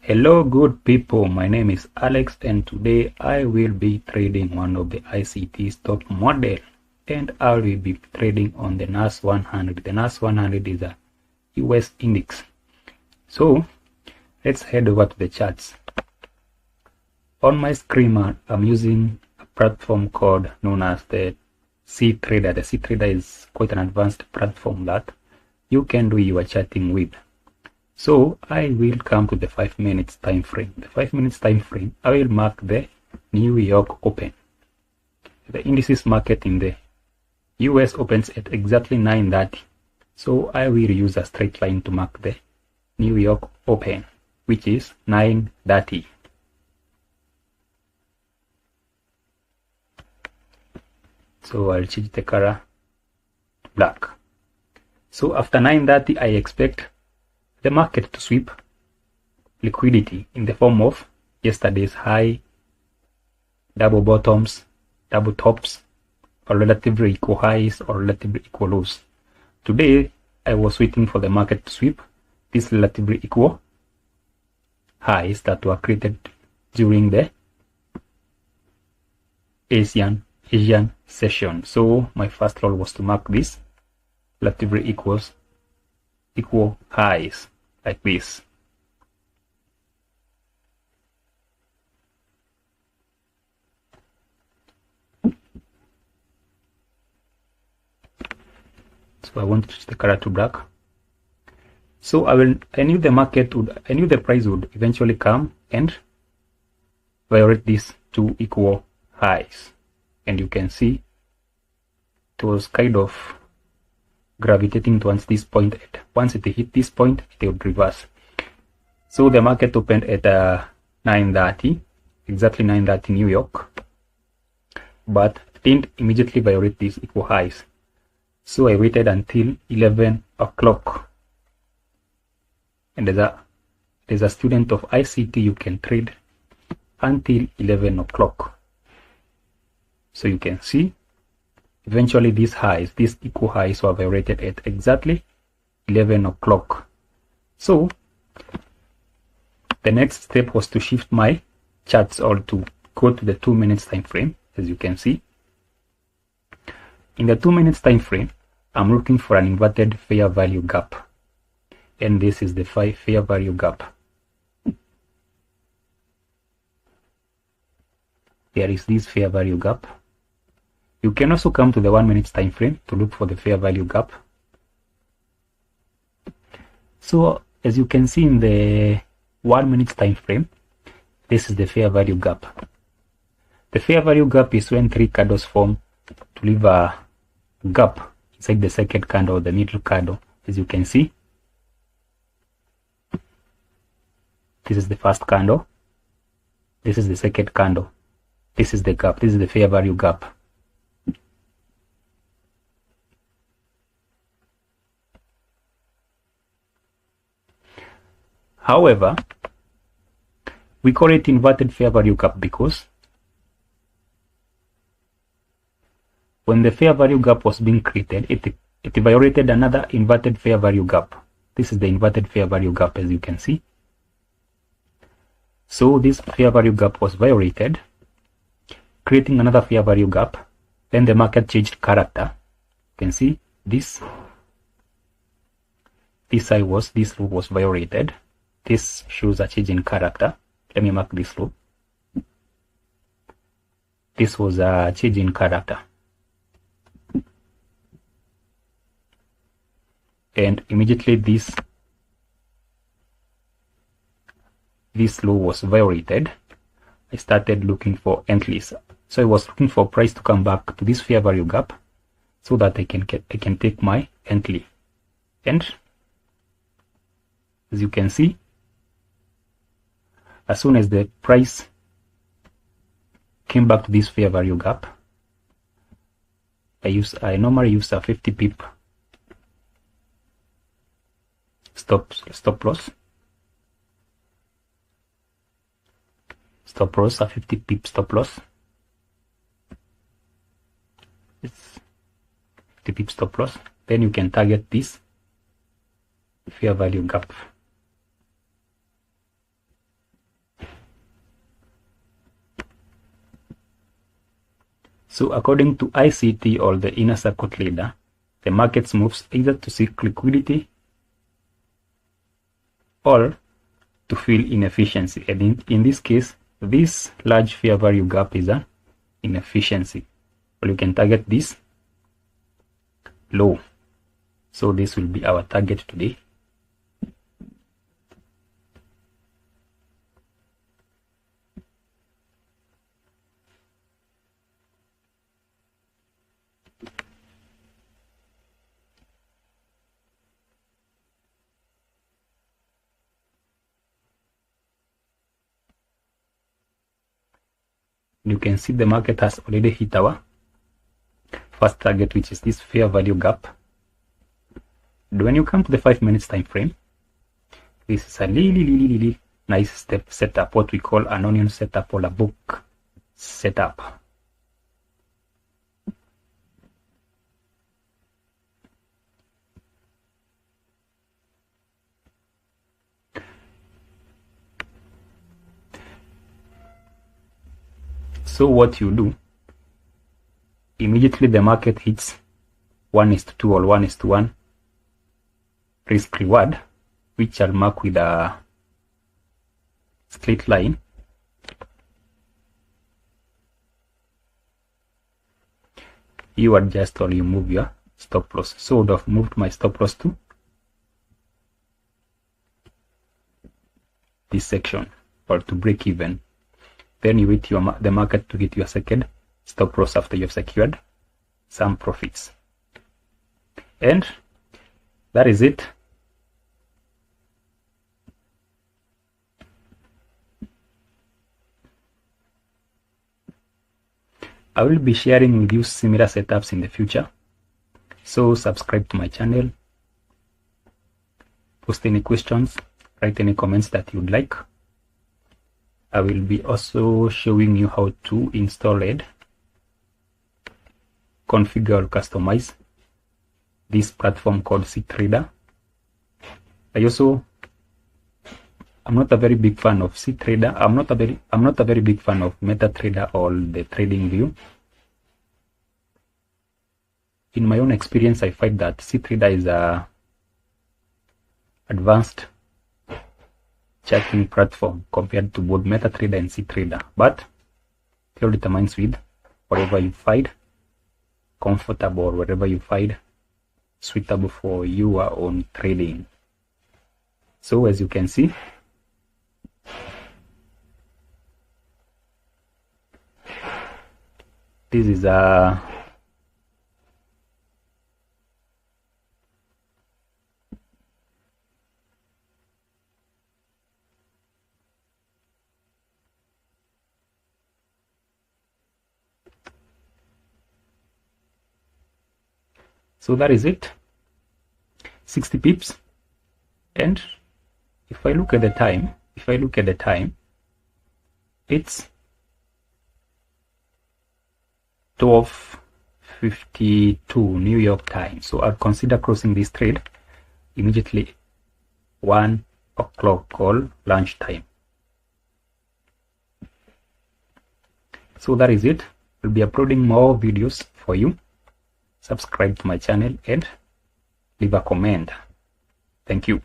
Hello good people, my name is Alex and today I will be trading one of the ICT stock model and I will be trading on the NAS100. The NAS100 is a US index. So let's head over to the charts. On my screen I'm using a platform called known as the C-Trader. The C-Trader is quite an advanced platform that you can do your charting with. So I will come to the 5 minutes time frame. The 5 minutes time frame, I will mark the New York Open. The indices market in the US opens at exactly 9:30. So I will use a straight line to mark the New York Open, which is 9:30. So I'll change the color to black. So after 9:30, I expect the market to sweep liquidity in the form of yesterday's high, double bottoms, double tops, or relatively equal highs or relatively equal lows. Today, I was waiting for the market to sweep these relatively equal highs that were created during the Asian session. So my first goal was to mark this relatively equal highs like this. So I want to change the color to black. So I knew the price would eventually come and violate these two equal highs, and you can see it was kind of gravitating towards this point. Once it hit this point, it would reverse. So the market opened at 9:30, exactly 9:30 New York, but didn't immediately violate these equal highs. So I waited until 11 o'clock. And as a student of ICT, you can trade until 11 o'clock. So you can see eventually these equal highs were violated at exactly 11 o'clock. So the next step was to shift my charts or to go to the 2 minutes time frame. As you can see, in the 2 minutes time frame, I'm looking for an inverted fair value gap, and this is the fair value gap. There is this fair value gap. You can also come to the 1 minute time frame to look for the fair value gap. So as you can see in the 1 minute time frame, this is the fair value gap. The fair value gap is when three candles form to leave a gap inside the second candle or the middle candle. As you can see, this is the first candle, this is the second candle, this is the gap, this is the fair value gap. However, we call it inverted fair value gap because when the fair value gap was being created, it violated another inverted fair value gap. This is the inverted fair value gap, as you can see. So this fair value gap was violated, creating another fair value gap. Then the market changed character. You can see this low was violated. This shows a change in character. Let me mark this low. This was a change in character. And immediately this low was violated. I started looking for entries. So I was looking for price to come back to this fair value gap so that I can take my entry. And as you can see, as soon as the price came back to this fair value gap, I normally use a 50 pip stop loss, a 50 pip stop loss. It's 50 pip stop loss. Then you can target this fair value gap. So according to ICT, or the inner circuit leader, the market moves either to seek liquidity or to fill inefficiency, and in this case, this large fair value gap is an inefficiency. Well, you can target this low. So this will be our target today. You can see the market has already hit our first target, which is this fair value gap. And when you come to the 5 minutes time frame, this is a really nice step setup, what we call an onion setup or a book setup. So what you do, immediately the market hits 1:2 or 1:1 risk reward, which I'll mark with a straight line. You adjust or you move your stop loss. So I would have moved my stop loss to this section, or to break even. Then you wait the market to hit your second stop loss after you've secured some profits. And that is it. I will be sharing with you similar setups in the future. So subscribe to my channel, post any questions, write any comments that you'd like. I will be also showing you how to install and configure or customize this platform called CTrader. I'm not a very big fan of CTrader. I'm not a very big fan of MetaTrader or the trading view. In my own experience, I find that CTrader is a advanced charting platform compared to both MetaTrader and CTrader, but it all determines with whatever you find comfortable or whatever you find suitable for your own trading. So as you can see, this is a so that is it, 60 pips. And if I look at the time, it's 12:52 New York time. So I'll consider crossing this trade immediately 1 o'clock or lunch time. So that is it. I'll be uploading more videos for you. Subscribe to my channel and leave a comment. Thank you.